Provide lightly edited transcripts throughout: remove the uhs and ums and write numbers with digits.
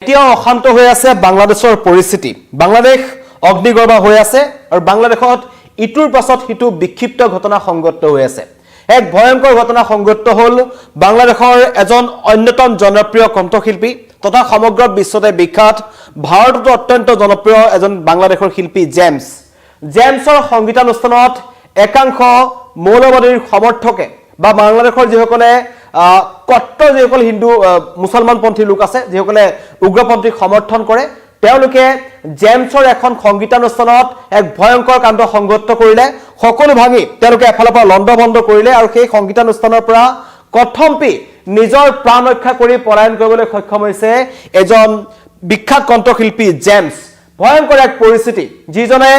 এতিয়াও অশান্ত হৈ আছে বাংলাদেশৰ পৰিস্থিতি বাংলাদেশ অগ্নিগৰ্ভ হৈ আছে আৰু বাংলাদেশত ইটোৰ পাছত হিটো বিক্ষিপ্ত ঘটনা সংঘটিত হৈ আছে এক ভয়ংকৰ ঘটনা সংঘটিত হল বাংলাদেশৰ এজন অন্যতম জনপ্ৰিয় কণ্ঠশিল্পী তথা সমগ্ৰ বিশ্বতে বিখ্যাত ভাৰতত অত্যন্ত জনপ্ৰিয় এজন বাংলাদেশৰ শিল্পী জেমছৰ সংগীতানুষ্ঠানত একাংশ মৌলবাদীৰ সমৰ্থকে বা বাংলাদেশৰ যিসকলে কট্টৰ যিসকল হিন্দু মুছলমানপন্থী লোক আছে যিসকলে উগ্ৰপন্থীক সমৰ্থন কৰে তেওঁলোকে জেমছৰ এখন সংগীতানুষ্ঠানত এক ভয়ংকৰ কাণ্ড সংঘটিত কৰিলে সকলো ভাঙি তেওঁলোকে এফালৰ পৰা লণ্ডভণ্ড কৰিলে আৰু সেই সংগীতানুষ্ঠানৰ পৰা কথম্পি নিজৰ প্ৰাণ ৰক্ষা কৰি পলায়ন কৰিবলৈ সক্ষম হৈছে এজন বিখ্যাত কণ্ঠশিল্পী জেমছ ভয়ংকৰ এক পৰিস্থিতি যিজনে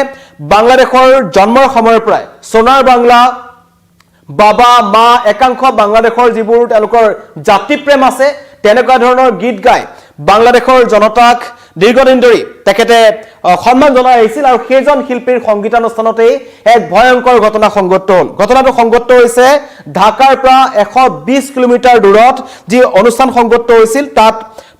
বাংলাদেশৰ জন্মৰ সময়ৰ পৰা সোনাৰ বাংলা বাবা মা একাংশ বাংলাদেশৰ যিবোৰ তেওঁলোকৰ জাতি প্ৰেম আছে তেনেকুৱা ধৰণৰ গীত গায় বাংলাদেশৰ জনতাক দীৰ্ঘদিন ধৰি তেখেতে সন্মান জনাই আহিছিল আৰু সেইজন শিল্পীৰ সংগীতানুষ্ঠানতে এক ভয়ংকৰ ঘটনা সংঘটিত হল ঘটনাটো সংঘটিত হৈছে ঢাকাৰ পৰা 120 কিলোমিটাৰ দূৰত যি অনুষ্ঠান সংঘটিত হৈছিল তাত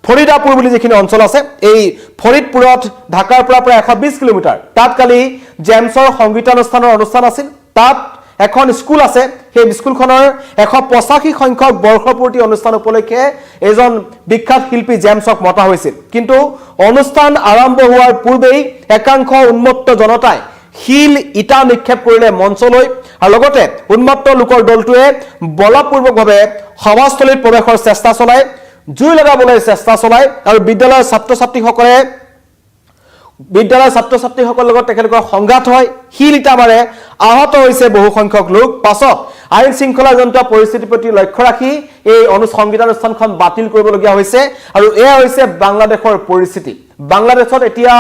ফৰিদাপুৰ বুলি যিখিনি অঞ্চল আছে এই ফৰিদপুৰত ঢাকাৰ পৰা প্ৰায় 120 কিলোমিটাৰ তাত কালি জেমছৰ সংগীতানুষ্ঠানৰ অনুষ্ঠান আছিল তাত এখন স্কুল আছে সেই স্কুলখনৰ 185 সংখ্যক বৰ্ষপূৰ্তি অনুষ্ঠান উপলক্ষে এজন বিখ্যাত শিল্পী জেমছক মতা হৈছিল কিন্তু অনুষ্ঠান আৰম্ভ হোৱাৰ পূৰ্বেই একাংশ উন্মত্ত জনতাই শিল ইটা নিক্ষেপ কৰিলে মঞ্চলৈ আৰু লগতে উন্মত্ত লোকৰ দলটোৱে বলপূৰ্বকভাৱে সভাস্থলীত প্ৰৱেশৰ চেষ্টা চলায় জুই লগাবলৈ চেষ্টা চলায় আৰু বিদ্যালয়ৰ ছাত্ৰ ছাত্ৰীসকলৰ লগত তেখেতলোকৰ সংঘাত হয় শিল ইটা মাৰে আহত হৈছে বহু সংখ্যক লোক পাছত আইন শৃংখলাজনিত পৰিস্থিতিৰ প্ৰতি লক্ষ্য ৰাখি এই সংগীতানুষ্ঠানখন বাতিল কৰিবলগীয়া হৈছে আৰু এয়া হৈছে বাংলাদেশৰ পৰিস্থিতি বাংলাদেশত এতিয়া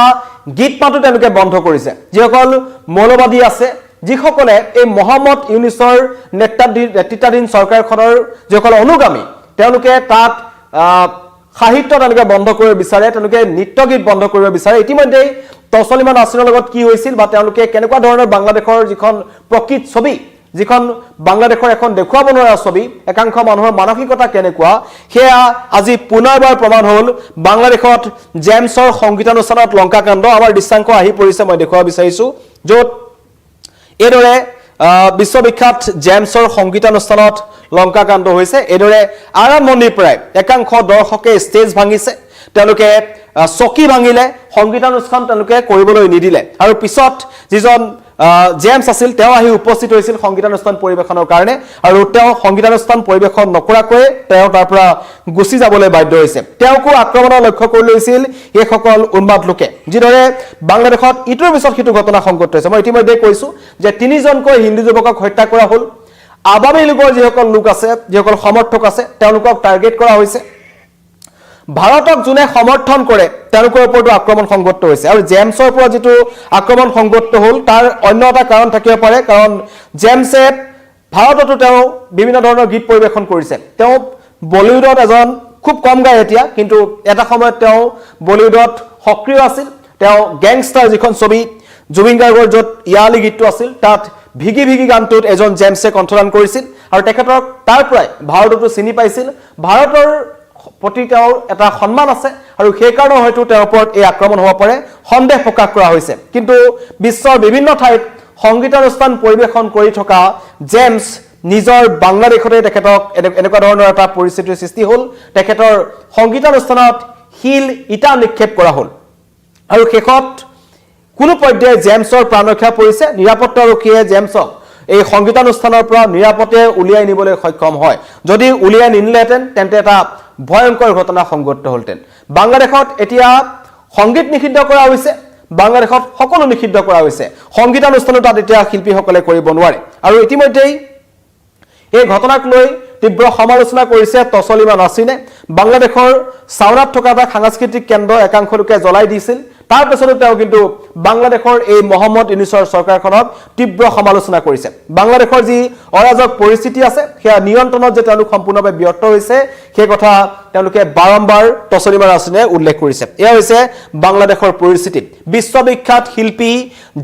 গীত মাতো তেওঁলোকে বন্ধ কৰিছে যিসকল মৌলবাদী আছে যিসকলে এই মহম্মদ ইউনুছৰ নেতৃত্বাধীন চৰকাৰখনৰ যিসকল অনুগামী তেওঁলোকে তাত সাহিত্য তেওঁলোকে বন্ধ কৰিব বিচাৰে তেওঁলোকে নৃত্য গীত বন্ধ কৰিব বিচাৰে ইতিমধ্যে তছলিমা নাছিৰৰ লগত কি হৈছিল বা তেওঁলোকে কেনেকুৱা ধৰণৰ বাংলাদেশৰ যিখন প্ৰকৃত ছবি যিখন বাংলাদেশৰ এখন দেখুৱাব নোৱাৰা ছবি একাংশ মানুহৰ মানসিকতা কেনেকুৱা হেয়া আজি পুনৰবাৰ প্ৰমাণ হল বাংলাদেশত জেমছৰ সংগীতানুষ্ঠানত লংকাকাণ্ড আমাৰ দৃশ্যাংক আহি পৰিছে মই দেখুৱাব বিচাৰিছো য'ত এইদৰে বিশ্ববিখ্যাত জেমছৰ সংগীতানুষ্ঠানত লংকাকাণ্ড হৈছে এইদৰে আৰম্ভণিৰ পৰাই একাংশ দৰ্শকে ষ্টেজ ভাঙিছে তেওঁলোকে চকী ভাঙিলে সংগীতানুষ্ঠান তেওঁলোকে কৰিবলৈ নিদিলে আৰু পিছত যিজন জেমছ আছিল তেওঁ আহি উপস্থিত হৈছিল সংগীতানুষ্ঠান পৰিবেশনৰ কাৰণে আৰু তেওঁ সংগীতানুষ্ঠান পৰিবেশন নকৰাকৈ তেওঁ তাৰ পৰা গুচি যাবলৈ বাধ্য হৈছে তেওঁকো আক্ৰমণৰ লক্ষ্য কৰি লৈছিল এই সকল উন্মাদ লোকে যিদৰে বাংলাদেশত ইটোৰ পিছত সিটো ঘটনা সংঘটিত হৈছে মই ইতিমধ্যে কৈছো যে তিনিজনকৈ হিন্দু যুৱকক হত্যা কৰা হল আবামী লোকৰ যিসকল লোক আছে যিসকল সমৰ্থক আছে তেওঁলোকক টাৰ্গেট কৰা হৈছে ভাৰতক যোনে সমৰ্থন কৰে তেওঁলোকৰ ওপৰতো আক্ৰমণ সংঘটিত হৈছে আৰু জেমছৰ ওপৰত যেটো আক্ৰমণ সংঘটিত হল তাৰ অন্য এটা কাৰণ থাকিব পাৰে কাৰণ জেমছে ভাৰততো তেওঁ বিভিন্ন ধৰণৰ গীত পৰিবেশন কৰিছে তেওঁ বলিউডত এজন খুব কম গায় এতিয়া কিন্তু এটা সময়ত তেওঁ বলিউডত সক্ৰিয় আছিল তেওঁ গ্যাংষ্টাৰ যিখন ছবি জুবিন গাৰ্গৰ য'ত ইয়ালি গীতটো আছিল তাত ভিগি ভিগি গানটোত এজন জেমছে কণ্ঠদান কৰিছিল আৰু তেখেতক তাৰ পৰাই ভাৰততো চিনি পাইছিল ভাৰতৰ প্ৰতি তেওঁৰ এটা সন্মান আছে আৰু সেই কাৰণে হয়তো তেওঁৰ ওপৰত এই আক্ৰমণ হ'ব পাৰে সন্দেহ প্ৰকাশ কৰা হৈছে কিন্তু বিশ্বৰ বিভিন্ন ঠাইত সংগীতানুষ্ঠান পৰিবেশন কৰি থকা জেমছ নিজৰ বাংলাদেশতে তেখেতক এনেকুৱা ধৰণৰ এটা পৰিস্থিতিৰ সৃষ্টি হ'ল তেখেতৰ সংগীতানুষ্ঠানত শিল ইটা নিক্ষেপ কৰা হ'ল আৰু শেষত কোনো পৰ্যায়ে জেমছৰ প্ৰাণ ৰক্ষা পৰিছে নিৰাপত্তাৰক্ষীয়ে জেমছক এই সংগীতানুষ্ঠানৰ পৰা নিৰাপদে উলিয়াই নিবলৈ সক্ষম হয় যদি উলিয়াই নিনিলেহেঁতেন তেন্তে এটা ভয়ংকৰ ঘটনা সংঘটিত হলতেন বাংলাদেশত এতিয়া সংগীত নিষিদ্ধ কৰা হৈছে বাংলাদেশত সকলো নিষিদ্ধ কৰা হৈছে সংগীতানুষ্ঠানো তাত এতিয়া শিল্পীসকলে কৰিব নোৱাৰে আৰু ইতিমধ্যেই এই ঘটনাক লৈ তীব্ৰ সমালোচনা কৰিছে তছলিমা নাছিনে বাংলাদেশৰ সাউনাত থকা এটা সাংস্কৃতিক কেন্দ্ৰ একাংশ লোকে জ্বলাই দিছিল তাৰ পিছতো তেওঁ কিন্তু বাংলাদেশৰ এই মহম্মদ ইউনুছৰ চৰকাৰখনক তীব্ৰ সমালোচনা কৰিছে বাংলাদেশৰ যি অৰাজক পৰিস্থিতি আছে সেয়া নিয়ন্ত্ৰণত যে তেওঁলোক সম্পূৰ্ণভাৱে ব্যৰ্থ হৈছে সেই কথা তেওঁলোকে বাৰম্বাৰ তছলিমা নাছিনে উল্লেখ কৰিছে এয়া হৈছে বাংলাদেশৰ পৰিস্থিতি বিশ্ববিখ্যাত শিল্পী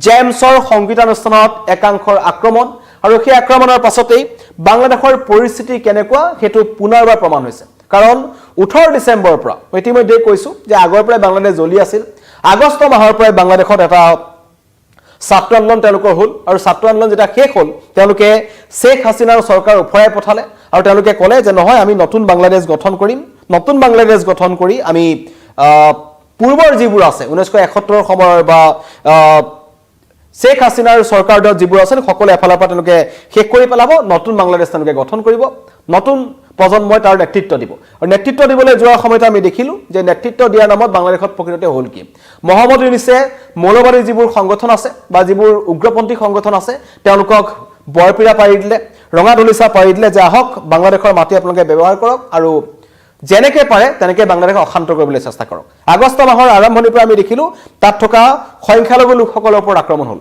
জেমছৰ সংগীতানুষ্ঠানত একাংশৰ আক্ৰমণ আৰু সেই আক্ৰমণৰ পাছতেই বাংলাদেশৰ পৰিস্থিতি কেনেকুৱা হেতু পুনৰবাৰ প্ৰমাণ হৈছে কাৰণ 18 ডিসেম্বৰৰ পৰা ইতিমধ্যে কৈছো যে আগৰ পৰাই বাংলাদেশ জ্বলি আছিল আগষ্ট মাহৰ পৰাই বাংলাদেশত এটা ছাত্ৰ আন্দোলন তেওঁলোকৰ হ'ল আৰু ছাত্ৰ আন্দোলন যেটা শেষ হ'ল তেওঁলোকে শেখ হাসিনাৰ চৰকাৰ উফৰাই পঠালে আৰু তেওঁলোকে ক'লে যে নহয় আমি নতুন বাংলাদেশ গঠন কৰিম নতুন বাংলাদেশ গঠন কৰি আমি পূৰ্বৰ যিবোৰ আছে 1971 সময়ৰ বা শেখ হাসিনাৰ চৰকাৰৰ যিবোৰ আছিল সকলো এফালৰ পৰা তেওঁলোকে শেষ কৰি পেলাব নতুন বাংলাদেশ তেওঁলোকে গঠন কৰিব নতুন প্ৰজন্মই তাৰ নেতৃত্ব দিব আৰু নেতৃত্ব দিবলৈ যোৱাৰ সময়ত আমি দেখিলো যে নেতৃত্ব দিয়াৰ নামত বাংলাদেশত প্ৰকৃততে হ'ল কি মহম্মদ ইউনিছে মৌলবাদী যিবোৰ সংগঠন আছে বা যিবোৰ উগ্ৰপন্থী সংগঠন আছে তেওঁলোকক বৰপিৰা পাৰি দিলে ৰঙা দলিচা পাৰি দিলে যে আহক বাংলাদেশৰ মাটি আপোনালোকে ব্যৱহাৰ কৰক আৰু যেনেকে পাৰে তেনেকে বাংলাদেশক অশান্ত কৰিবলৈ চেষ্টা কৰক আগষ্ট মাহৰ আৰম্ভণিৰ পৰা আমি দেখিলো তাত থকা সংখ্যালঘু লোকসকলৰ ওপৰত আক্ৰমণ হ'ল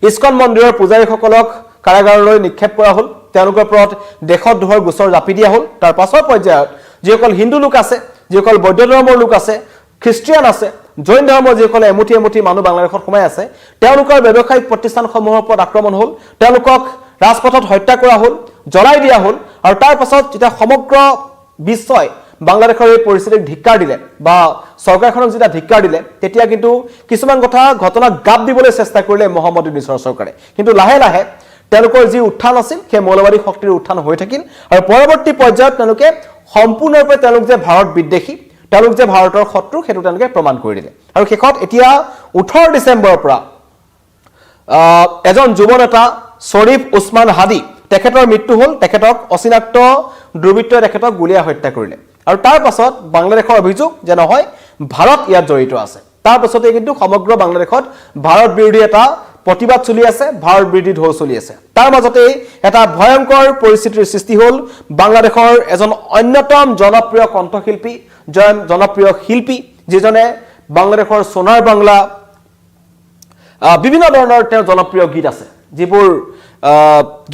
ইস্কন মন্দিৰৰ পূজাৰীসকলক কাৰাগাৰলৈ নিক্ষেপ কৰা হ'ল তেওঁলোকৰ ওপৰত দেশত ধৰ গোচৰ জাপি দিয়া হ'ল তাৰ পাছৰ পৰ্যায়ত যিসকল হিন্দু লোক আছে যিসকল বৌদ্ধ ধৰ্মৰ লোক আছে খ্ৰীষ্টিয়ান আছে জৈন ধৰ্মৰ যিসকল এমুঠি এমুঠি মানুহ বাংলাদেশত সোমাই আছে তেওঁলোকৰ ব্যৱসায়িক প্ৰতিষ্ঠানসমূহৰ ওপৰত আক্ৰমণ হ'ল তেওঁলোকক ৰাজপথত হত্যা কৰা হ'ল জ্বলাই দিয়া হ'ল আৰু তাৰ পাছত যেতিয়া সমগ্ৰ বিশ্বই বাংলাদেশৰ এই পৰিস্থিতিক ধিক্কাৰ দিলে বা চৰকাৰখনক যেতিয়া ধিক্কাৰ দিলে তেতিয়া কিন্তু কিছুমান ঘটনাক গাপ দিবলৈ চেষ্টা কৰিলে মহম্মদ ইউনিছৰ চৰকাৰে কিন্তু লাহে লাহে তেওঁলোকৰ যি উত্থান আছিল সেই মৌলবাদী শক্তিৰ উত্থান হৈ থাকিল আৰু পৰৱৰ্তী পৰ্যায়ত তেওঁলোকে সম্পূৰ্ণৰূপে তেওঁলোক যে ভাৰত বিদ্বেষী তেওঁলোক যে ভাৰতৰ শত্ৰু সেইটো তেওঁলোকে প্ৰমাণ কৰি দিলে আৰু শেষত এতিয়া 18 ডিসেম্বৰৰ পৰা এজন যুৱ নেতা শৰীফ উছমান হাদি তেখেতৰ মৃত্যু হ'ল তেখেতক অচিনাক্ত দুৰ্বৃত্তই তেখেতক গুলীয়াই হত্যা কৰিলে আৰু তাৰ পাছত বাংলাদেশৰ অভিযোগ যে নহয় ভাৰত ইয়াত জড়িত আছে তাৰ পাছতে কিন্তু সমগ্ৰ বাংলাদেশত ভাৰত বিৰোধী এটা প্ৰতিবাদ চলি আছে ভাৰত বিৰোধী ঢৌ চলি আছে তাৰ মাজতে এটা ভয়ংকৰ পৰিস্থিতিৰ সৃষ্টি হ'ল বাংলাদেশৰ এজন অন্যতম জনপ্ৰিয় কণ্ঠশিল্পী জনপ্ৰিয় শিল্পী যিজনে বাংলাদেশৰ সোনাৰ বাংলা বিভিন্ন ধৰণৰ তেওঁৰ জনপ্ৰিয় গীত আছে যিবোৰ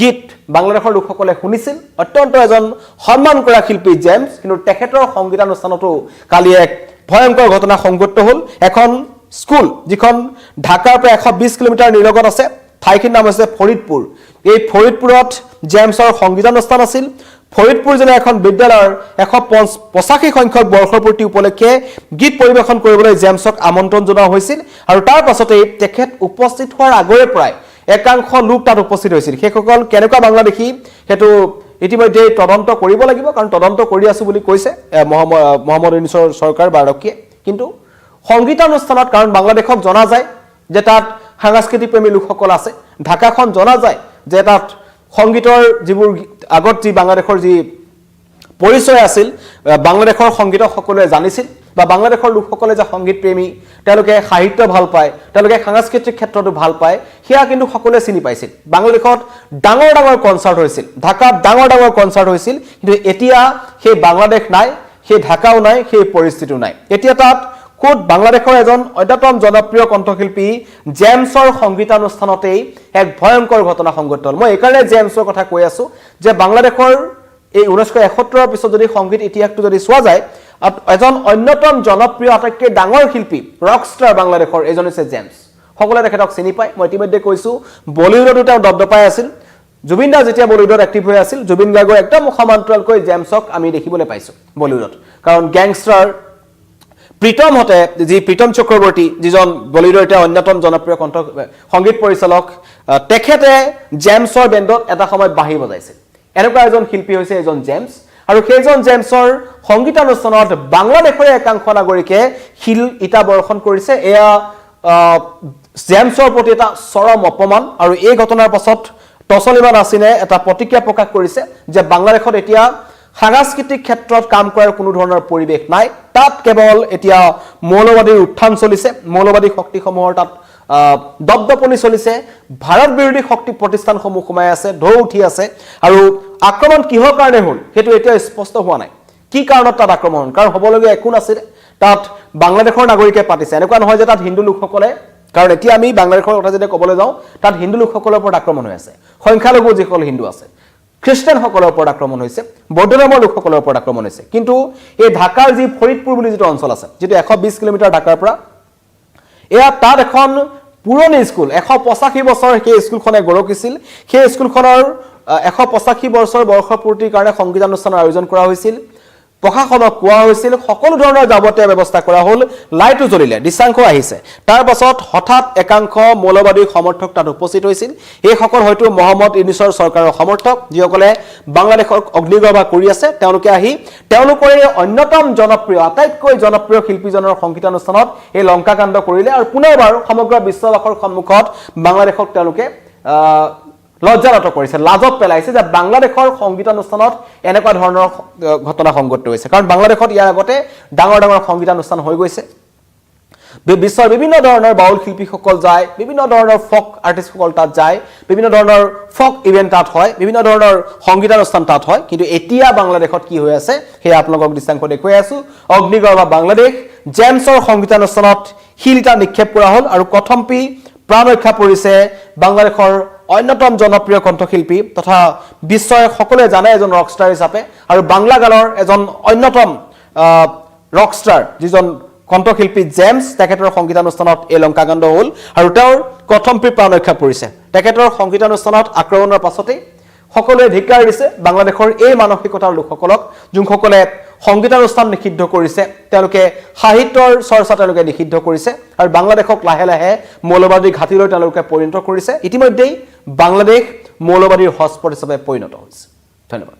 গীত বাংলাদেশৰ লোকসকলে শুনিছিল অত্যন্ত এজন সন্মান কৰা শিল্পী জেমছ কিন্তু তেখেতৰ সংগীতানুষ্ঠানতো কালি এক ভয়ংকৰ ঘটনা সংঘটিত হ'ল এখন স্কুল যিখন ঢাকাৰ পৰা 120 কিলোমিটাৰ নিলগত আছে ঠাইখিনিৰ নাম হৈছে ফৰিদপুৰ এই ফৰিদপুৰত জেমছৰ সংগীতানুষ্ঠান আছিল ফৰিদপুৰ জিলা এখন বিদ্যালয়ৰ 185 সংখ্যক বৰ্ষপূৰ্তি উপলক্ষে গীত পৰিবেশন কৰিবলৈ জেমছক আমন্ত্ৰণ জনোৱা হৈছিল আৰু তাৰ পাছতে তেখেত উপস্থিত হোৱাৰ আগৰে পৰাই একাংশ লোক তাত উপস্থিত হৈছিল সেইসকল কেনেকুৱা বাংলাদেশী হেতু ইতিমধ্যে তদন্ত কৰিব লাগিব কাৰণ তদন্ত কৰি আছো বুলি কৈছে মহম্মদ ইউনিছৰ চৰকাৰ বাৰকীয়ে কিন্তু সংগীতানুষ্ঠানত কাৰণ বাংলাদেশক জনা যায় যে তাত সাংস্কৃতিক প্ৰেমী লোকসকল আছে ঢাকাখন জনা যায় যে তাত সংগীতৰ যিবোৰ আগত যি বাংলাদেশৰ যি পৰিচয় আছিল বাংলাদেশৰ সংগীতক সকলোৱে জানিছিল বা বাংলাদেশৰ লোকসকলে যে সংগীত প্ৰেমী তেওঁলোকে সাহিত্য ভাল পায় তেওঁলোকে সাংস্কৃতিক ক্ষেত্ৰতো ভাল পায় হিয়া কিন্তু সকলোৱে চিনি পাইছিল বাংলাদেশত ডাঙৰ ডাঙৰ কনসাৰ্ট হৈছিল ঢাকাত ডাঙৰ ডাঙৰ কনসাৰ্ট হৈছিল কিন্তু এতিয়া সেই বাংলাদেশ নাই সেই ঢাকাও নাই সেই পৰিস্থিতিও নাই এতিয়া তাত কোট বাংলাদেশৰ এজন অন্যতম জনপ্ৰিয় কণ্ঠশিল্পী জেমছৰ সংগীতানুষ্ঠানতেই এক ভয়ংকৰ ঘটনা সংঘটিত হ'ল মই এইকাৰণে জেমছৰ কথা কৈ আছো যে বাংলাদেশৰ এই 1971 ৰ পিছত যদি সংগীত ইতিহাসটো যদি চোৱা যায় এজন অন্যতম জনপ্ৰিয় আটাইতকৈ ডাঙৰ শিল্পী ৰকষ্টাৰ বাংলাদেশৰ এজন হৈছে জেমছ সকলোৱে তেখেতক চিনি পায় মই ইতিমধ্যে কৈছো বলিউডতো তেওঁ দবদপাই আছিল জুবিন দা যেতিয়া বলিউডত এক্টিভ হৈ আছিল জুবিন গাৰ্গৰ একদম সমান্তৰালকৈ জেমছক আমি দেখিবলৈ পাইছো বলিউডত কাৰণ গ্যাংষ্টাৰ প্ৰীতম হতে যি প্ৰীতম চক্ৰৱৰ্তী যিজন বলিউডৰ এটা অন্যতম জনপ্ৰিয় কণ্ঠ সংগীত পৰিচালক তেখেতে জেমছৰ বেণ্ডত এটা সময়ত বাঁহী বজাইছিল এনেকুৱা এজন শিল্পী হৈছে এজন জেমছ আৰু সেইজন জেমছৰ সংগীতানুষ্ঠানত বাংলাদেশৰ একাংশ নাগৰিকে শিল ইটা বৰ্ষণ কৰিছে এয়া জেমছৰ প্ৰতি এটা চৰম অপমান আৰু এই ঘটনাৰ পাছত তছলিমা নাছিনে এটা প্ৰতিক্ৰিয়া প্ৰকাশ কৰিছে যে বাংলাদেশত এতিয়া সাংস্কৃতিক ক্ষেত্ৰত কাম কৰাৰ কোনো ধৰণৰ পৰিবেশ নাই তাত কেৱল এতিয়া মৌলবাদীৰ উত্থান চলিছে মৌলবাদী শক্তিসমূহৰ তাত দবদপনি চলিছে ভাৰত বিৰোধী শক্তি প্ৰতিষ্ঠানসমূহ সোমাই আছে ঢৌ উঠি আছে আৰু আক্ৰমণ কিহৰ কাৰণে হ'ল সেইটো এতিয়া স্পষ্ট হোৱা নাই কি কাৰণত তাত আক্ৰমণ কাৰণ হ'বলগীয়া একো নাছিল তাত বাংলাদেশৰ নাগৰিকে পাতিছে এনেকুৱা নহয় যে তাত হিন্দু লোকসকলে কাৰণ এতিয়া আমি বাংলাদেশৰ কথা যদি ক'বলৈ যাওঁ তাত হিন্দু লোকসকলৰ ওপৰত আক্ৰমণ হৈ আছে সংখ্যালঘু যিসকল হিন্দু আছে খ্ৰীষ্টানসকলৰ ওপৰত আক্ৰমণ হৈছে বৌদ্ধ ধৰ্মৰ লোকসকলৰ ওপৰত আক্ৰমণ হৈছে কিন্তু এই ঢাকাৰ যি ফৰিদপুৰ বুলি যিটো অঞ্চল আছে যেটো 120 কিলোমিটাৰ ঢাকাৰ পৰা এয়া তাত এখন পুৰণি স্কুল 185 বছৰ সেই স্কুলখনে গঢ়কিছিল সেই স্কুলখনৰ 185 বছৰ বৰ্ষপূৰ্তিৰ কাৰণে সংগীতানুষ্ঠানৰ আয়োজন কৰা হৈছিল প্ৰশাসনক কোৱা হৈছিল সকলো ধৰণৰ যাৱতীয় ব্যৱস্থা কৰা হ'ল লাইটো জ্বলিলে দৃশ্যাংশ আহিছে তাৰ পাছত হঠাৎ একাংশ মৌলবাদী সমৰ্থক তাত উপস্থিত হৈছিল এই সকল হয়তো মহম্মদ ইউনুছৰ চৰকাৰৰ সমৰ্থক যিসকলে বাংলাদেশক অগ্নিগৰ্ভ কৰি আছে তেওঁলোকে আহি তেওঁলোকৰ অন্যতম জনপ্ৰিয় আটাইতকৈ জনপ্ৰিয় শিল্পীজনৰ সংগীতানুষ্ঠানত এই লংকাকাণ্ড কৰিলে আৰু পুনৰবাৰ সমগ্ৰ বিশ্ববাসৰ সন্মুখত বাংলাদেশক তেওঁলোকে লজ্জানত কৰিছে লাজত পেলাইছে যে বাংলাদেশৰ সংগীতানুষ্ঠানত এনেকুৱা ধৰণৰ ঘটনা সংঘটিত হৈছে কাৰণ বাংলাদেশত ইয়াৰ আগতে ডাঙৰ ডাঙৰ সংগীতানুষ্ঠান হৈ গৈছে বিশ্বৰ বিভিন্ন ধৰণৰ বাউল শিল্পীসকল যায় বিভিন্ন ধৰণৰ ফক আৰ্টিষ্টসকল তাত যায় বিভিন্ন ধৰণৰ ফক ইভেন্ট তাত হয় বিভিন্ন ধৰণৰ সংগীতানুষ্ঠান তাত হয় কিন্তু এতিয়া বাংলাদেশত কি হৈ আছে সেই আপোনালোকক দৃশ্যাংশ দেখুৱাই আছো অগ্নিগৰ্ভ বাংলাদেশ জেমছৰ সংগীতানুষ্ঠানত শিলিটা নিক্ষেপ কৰা হ'ল আৰু কথম্পি প্ৰাণ ৰক্ষা পৰিছে বাংলাদেশৰ অন্যতম জনপ্ৰিয় কণ্ঠশিল্পী তথা বিশ্বৰ সকলোৱে জানে এজন ৰকষ্টাৰ হিচাপে আৰু বাংলা গানৰ এজন অন্যতম ৰকষ্টাৰ যিজন কণ্ঠশিল্পী জেমছ তেখেতৰ সংগীতানুষ্ঠানত এই লংকাকাণ্ড হ'ল আৰু তেওঁৰ কথম্পি প্ৰাণ ৰক্ষা পৰিছে তেখেতৰ সংগীতানুষ্ঠানত আক্ৰমণৰ পাছতে সকলোৱে ধিক্কাৰ দিছে বাংলাদেশৰ এই মানসিকতাৰ লোকসকলক যোনসকলে সংগীতানুষ্ঠান নিষিদ্ধ কৰিছে তেওঁলোকে সাহিত্যৰ চৰ্চা তেওঁলোকে নিষিদ্ধ কৰিছে আৰু বাংলাদেশক লাহে লাহে মৌলবাদী ঘাটিলৈ তেওঁলোকে পৰিণত কৰিছে ইতিমধ্যেই বাংলাদেশ মৌলবাদীৰ হটস্পট হিচাপে পৰিণত হৈছে ধন্যবাদ